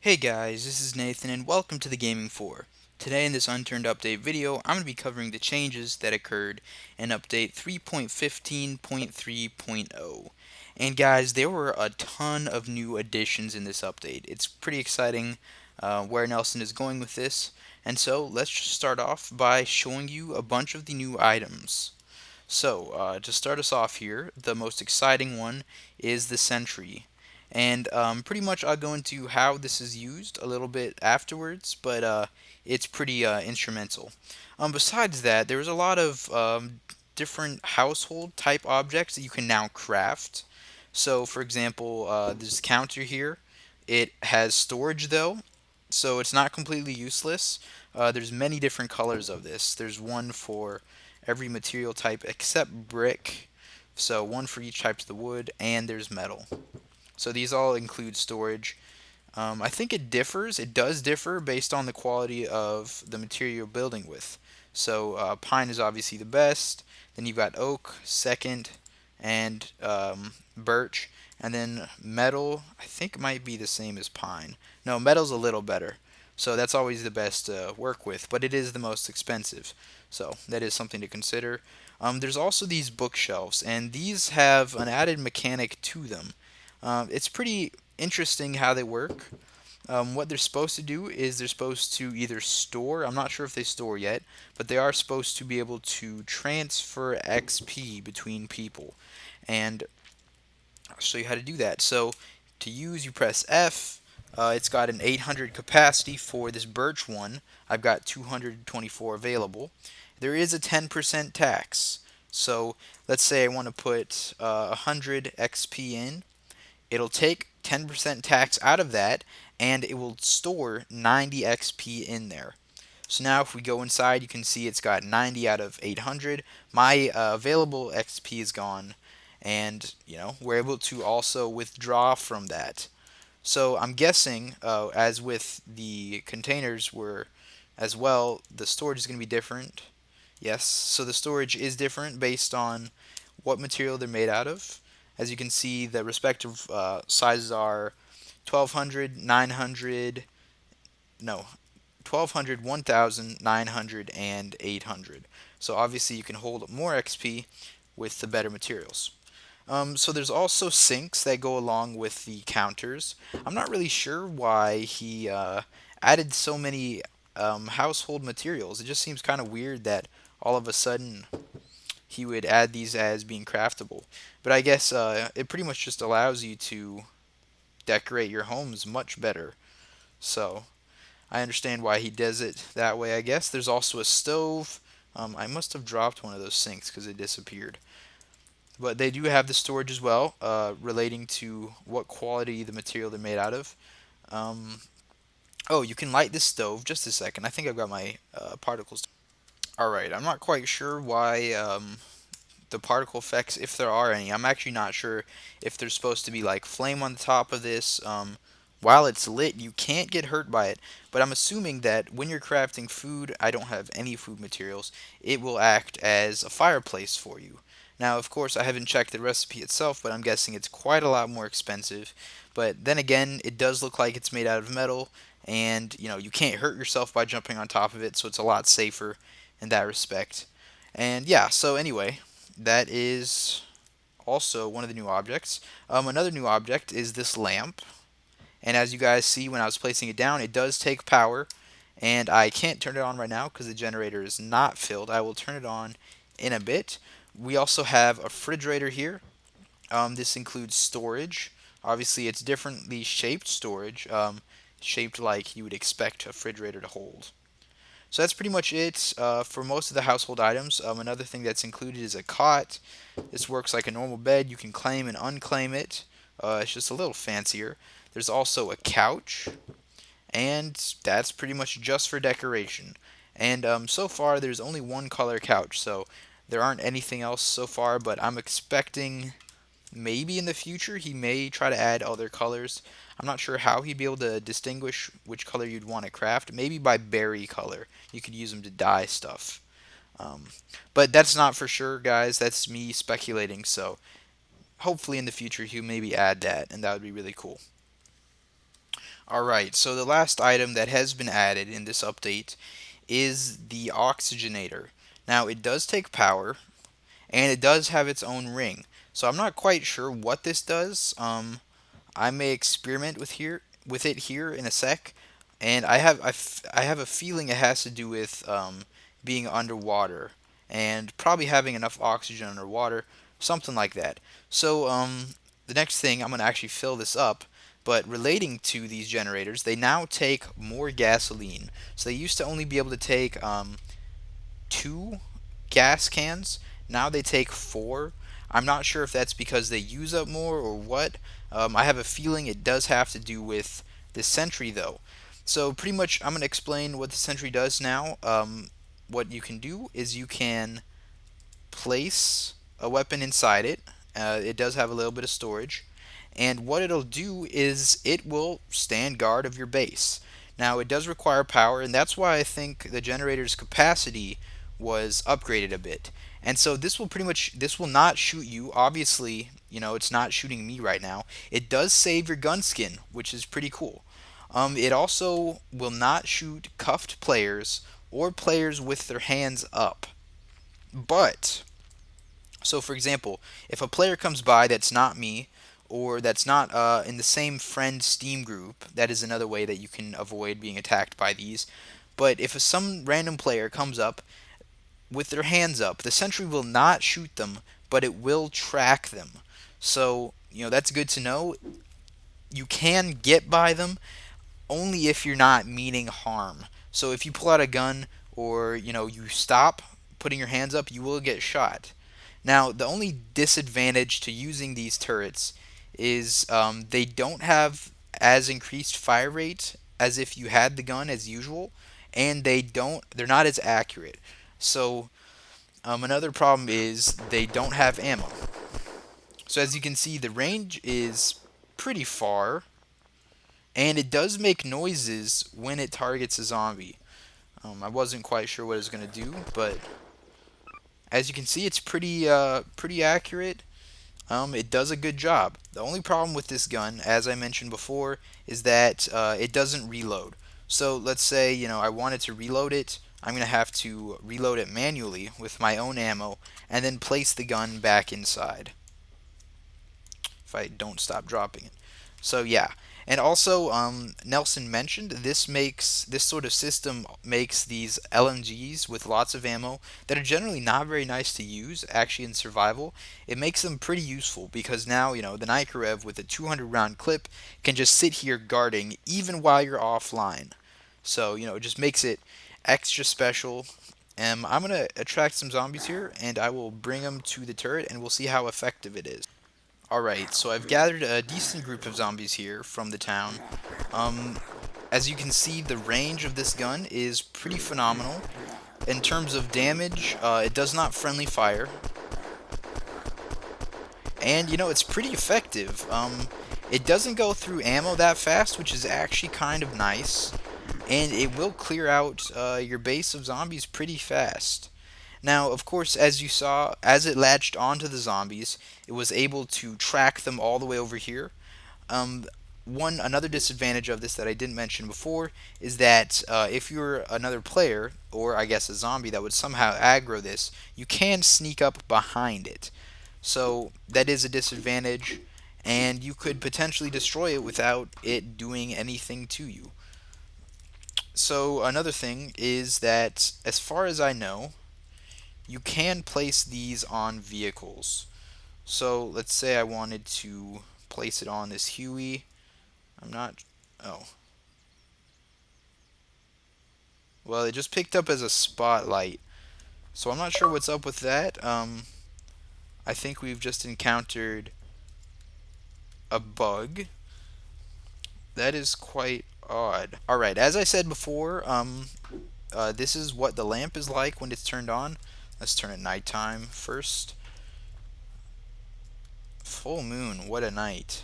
Hey guys, this is Nathan and welcome to the Gaming 4. Today in this Unturned update video, I'm going to be covering the changes that occurred in update 3.15.3.0. And guys, there were a ton of new additions in this update. It's pretty exciting where Nelson is going with this. And so let's just start off by showing you a bunch of the new items. So, to start us off here, the most exciting one is the Sentry. And pretty much I'll go into how this is used a little bit afterwards, but it's pretty instrumental. Besides that, there's a lot of different household type objects that you can now craft. So, for example, this counter here, it has storage though, so it's not completely useless. There's many different colors of this. There's one for every material type except brick, so one for each type of the wood, and there's metal. So these all include storage. I think it does differ based on the quality of the material you're building with. So pine is obviously the best, then you've got oak, second, and birch, and then metal, I think might be the same as pine. No, metal's a little better. So that's always the best to work with, but it is the most expensive. So that is something to consider. There's also these bookshelves, and these have an added mechanic to them. It's pretty interesting how they work. What they're supposed to do is they're supposed to either store, I'm not sure if they store yet, but they are supposed to be able to transfer XP between people. And I'll show you how to do that. So to use, you press F. It's got an 800 capacity for this birch one. I've got 224 available. There is a 10% tax. So let's say I want to put 100 XP in. It'll take 10% tax out of that, and it will store 90 XP in there. So now if we go inside, you can see it's got 90 out of 800. My available XP is gone, and we're able to also withdraw from that. So I'm guessing, as with the containers were as well, the storage is going to be different. Yes, so the storage is different based on what material they're made out of. As you can see, the respective sizes are 1200, 900, no, 1200, 1000, 900, and 800. So obviously you can hold more XP with the better materials. So there's also sinks that go along with the counters. I'm not really sure why he added so many household materials. It just seems kind of weird that all of a sudden he would add these as being craftable. But I guess it pretty much just allows you to decorate your homes much better. So I understand why he does it that way, I guess. There's also a stove. I must have dropped one of those sinks because it disappeared. But they do have the storage as well, relating to what quality the material they're made out of. Um, oh, you can light this stove. Just a second. I think I've got my particles. Alright, I'm not quite sure why the particle effects, if there are any. I'm actually not sure if there's supposed to be like flame on the top of this. While it's lit, you can't get hurt by it. But I'm assuming that when you're crafting food, I don't have any food materials, it will act as a fireplace for you. Now, of course, I haven't checked the recipe itself, but I'm guessing it's quite a lot more expensive. But then again, it does look like it's made out of metal, and you can't hurt yourself by jumping on top of it, so it's a lot safer in that respect. And yeah, so anyway, that is also one of the new objects. Another new object is this lamp. And as you guys see when I was placing it down, it does take power. And I can't turn it on right now because the generator is not filled. I will turn it on in a bit. We also have a refrigerator here. This includes storage. Obviously, it's differently shaped storage, shaped like you would expect a refrigerator to hold. So that's pretty much it for most of the household items. Another thing that's included is a cot. This works like a normal bed. You can claim and unclaim it. It's just a little fancier. There's also a couch, and that's pretty much just for decoration. And so far, there's only one color couch, so there aren't anything else so far, but I'm expecting maybe in the future he may try to add other colors. I'm not sure how he'd be able to distinguish which color you'd want to craft. Maybe by berry color. You could use them to dye stuff. Um, but that's not for sure, guys. That's me speculating. So hopefully in the future he'll maybe add that, and that would be really cool. Alright, so the last item that has been added in this update is the oxygenator. Now, it does take power, and it does have its own ring. So I'm not quite sure what this does. I may experiment with it here in a sec, and I have a feeling it has to do with being underwater and probably having enough oxygen underwater, something like that. So the next thing I'm gonna actually fill this up. But relating to these generators, they now take more gasoline. So they used to only be able to take two gas cans. Now they take four. I'm not sure if that's because they use up more or what. I have a feeling it does have to do with the Sentry though. So pretty much I'm going to explain what the Sentry does now. What you can do is you can place a weapon inside it. It does have a little bit of storage. And what it'll do is it will stand guard of your base. Now it does require power, and that's why I think the generator's capacity was upgraded a bit. And so this will not shoot you. Obviously, it's not shooting me right now. It does save your gun skin, which is pretty cool. It also will not shoot cuffed players or players with their hands up. But so, for example, if a player comes by that's not me, or that's not in the same friend Steam group, that is another way that you can avoid being attacked by these. But if some random player comes up with their hands up, the sentry will not shoot them, but it will track them. So, that's good to know. You can get by them only if you're not meaning harm. So if you pull out a gun or, you stop putting your hands up, you will get shot. Now, the only disadvantage to using these turrets is they don't have as increased fire rate as if you had the gun as usual, and they're not as accurate. So another problem is they don't have ammo. So as you can see, the range is pretty far, and it does make noises when it targets a zombie. I wasn't quite sure what it was going to do, but as you can see, it's pretty accurate. It does a good job. The only problem with this gun, as I mentioned before, is that it doesn't reload. So let's say, I wanted to reload it. I'm going to have to reload it manually with my own ammo and then place the gun back inside if I don't stop dropping it. So yeah. And also, Nelson mentioned this sort of system makes these LMGs with lots of ammo that are generally not very nice to use. Actually, in survival, it makes them pretty useful because now the Nikarev with a 200 round clip can just sit here guarding even while you're offline. So it just makes it extra special. I'm gonna attract some zombies here, and I will bring them to the turret, and we'll see how effective it is. Alright, so I've gathered a decent group of zombies here from the town. As you can see, the range of this gun is pretty phenomenal. In terms of damage, it does not friendly fire. And, it's pretty effective. It doesn't go through ammo that fast, which is actually kind of nice. And it will clear out your base of zombies pretty fast. Now, of course, as you saw, as it latched onto the zombies, it was able to track them all the way over here. Um, another disadvantage of this that I didn't mention before is that if you're another player, or I guess a zombie that would somehow aggro this, you can sneak up behind it. So that is a disadvantage, and you could potentially destroy it without it doing anything to you. So another thing is that, as far as I know, you can place these on vehicles. So let's say I wanted to place it on this Huey. I'm not. Oh. Well, it just picked up as a spotlight. So I'm not sure what's up with that. I think we've just encountered a bug. That is quite odd. Alright, as I said before, this is what the lamp is like when it's turned on. Let's turn it nighttime first. Full moon, what a night.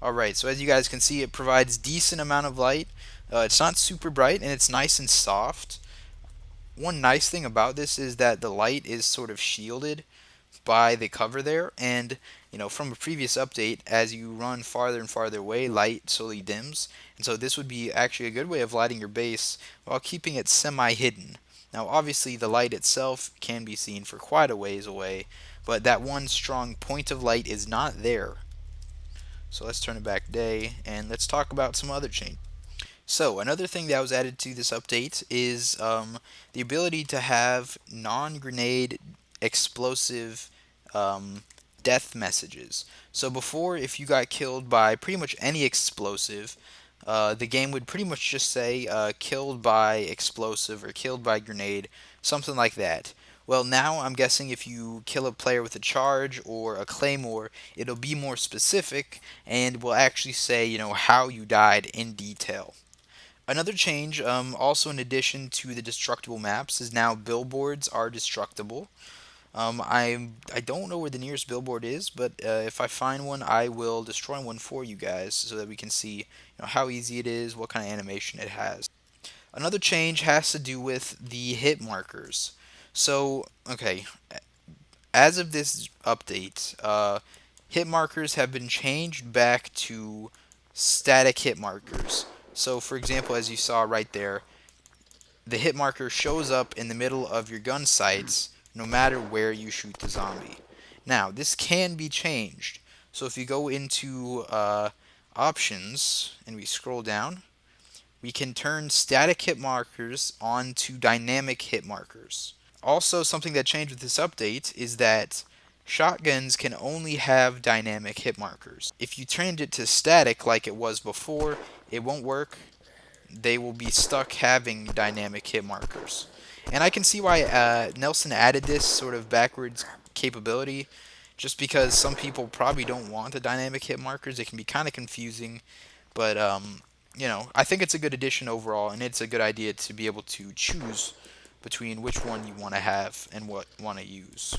Alright, so as you guys can see, it provides decent amount of light. It's not super bright, and it's nice and soft. One nice thing about this is that the light is sort of shielded by the cover there, and from a previous update, as you run farther and farther away, light slowly dims, and so this would be actually a good way of lighting your base while keeping it semi-hidden. Now obviously the light itself can be seen for quite a ways away, but that one strong point of light is not there. So let's turn it back day, and let's talk about some other changes. So another thing that was added to this update is the ability to have non-grenade explosive um, death messages. So before, if you got killed by pretty much any explosive, the game would pretty much just say killed by explosive or killed by grenade, something like that. Well, now I'm guessing if you kill a player with a charge or a claymore, it'll be more specific and will actually say, how you died in detail. Another change, also in addition to the destructible maps, is now billboards are destructible. I don't know where the nearest billboard is, but if I find one, I will destroy one for you guys so that we can see how easy it is, what kind of animation it has. Another change has to do with the hit markers. So, okay, as of this update, hit markers have been changed back to static hit markers. So, for example, as you saw right there, the hit marker shows up in the middle of your gun sights no matter where you shoot the zombie. Now, this can be changed. So if you go into options and we scroll down, we can turn static hit markers onto dynamic hit markers. Also, something that changed with this update is that shotguns can only have dynamic hit markers. If you turned it to static like it was before, it won't work. They will be stuck having dynamic hit markers. And I can see why Nelson added this sort of backwards capability, just because some people probably don't want the dynamic hit markers. It can be kind of confusing, but I think it's a good addition overall, and it's a good idea to be able to choose between which one you want to have and what want to use.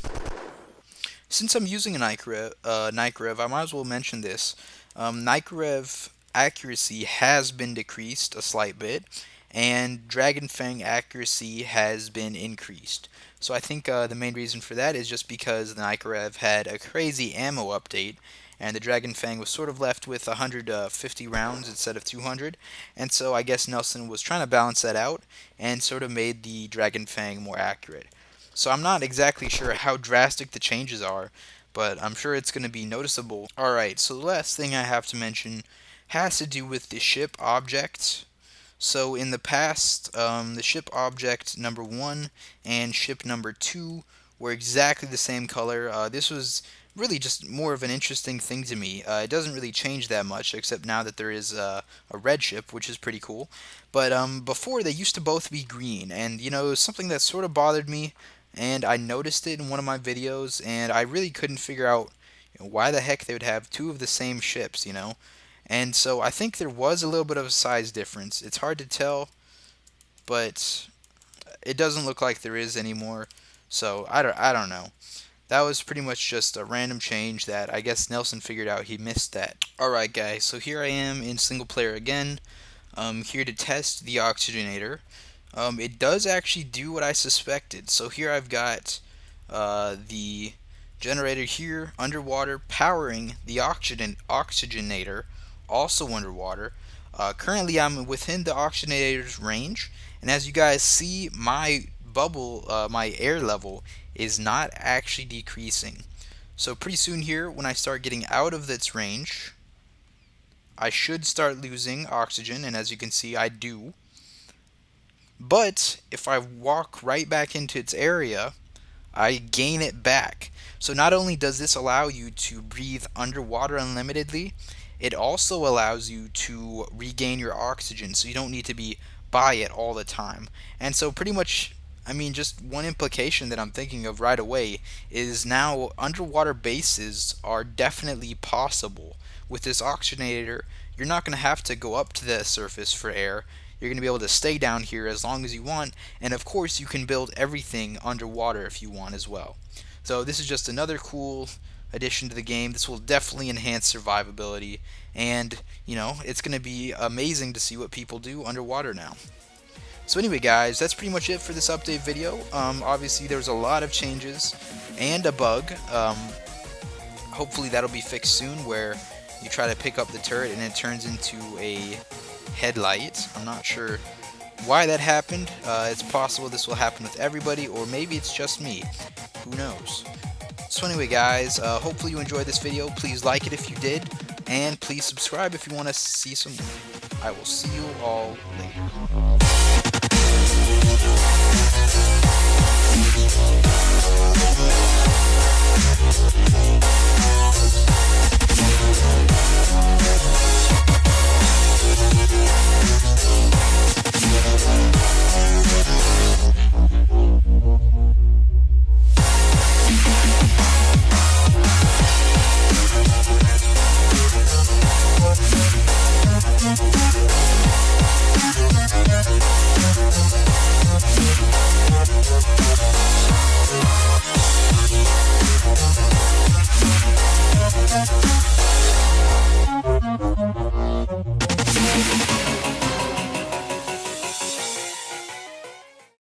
Since I'm using a Nycrev, I might as well mention this. Nycrev accuracy has been decreased a slight bit, and Dragon Fang accuracy has been increased. So I think the main reason for that is just because the Nycrev had a crazy ammo update, and the Dragon Fang was sort of left with 150 rounds instead of 200, and so I guess Nelson was trying to balance that out and sort of made the Dragon Fang more accurate. So I'm not exactly sure how drastic the changes are, but I'm sure it's going to be noticeable. Alright, so the last thing I have to mention has to do with the ship object. So in the past, the ship object number 1 and ship number 2 were exactly the same color. This was really just more of an interesting thing to me. It doesn't really change that much, except now that there is a red ship, which is pretty cool. But before, they used to both be green, and it was something that sort of bothered me, and I noticed it in one of my videos, and I really couldn't figure out why the heck they would have two of the same ships. And so I think there was a little bit of a size difference. It's hard to tell, but it doesn't look like there is anymore. So I don't know. That was pretty much just a random change that I guess Nelson figured out he missed that. Alright guys, so here I am in single player again. Here to test the oxygenator. It does actually do what I suspected. So here I've got the generator here underwater powering the oxygenator, also underwater. Currently I'm within the oxygenator's range, and as you guys see, my bubble, my air level is not actually decreasing. So pretty soon here, when I start getting out of its range, I should start losing oxygen, and as you can see, I do. But if I walk right back into its area, I gain it back. So not only does this allow you to breathe underwater unlimitedly, it also allows you to regain your oxygen, so you don't need to be by it all the time. And so pretty much, I mean, just one implication that I'm thinking of right away is now underwater bases are definitely possible. With this oxygenator, you're not going to have to go up to the surface for air. You're going to be able to stay down here as long as you want, and of course you can build everything underwater if you want as well. So this is just another cool addition to the game. This will definitely enhance survivability, and it's going to be amazing to see what people do underwater now. So anyway, guys, that's pretty much it for this update video. Obviously, there's a lot of changes and a bug. Hopefully that'll be fixed soon, where you try to pick up the turret and it turns into a headlight. I'm not sure why that happened. It's possible this will happen with everybody, or maybe it's just me. Who knows? So anyway, guys, hopefully you enjoyed this video. Please like it if you did, and please subscribe if you want to see some more. I will see you all later.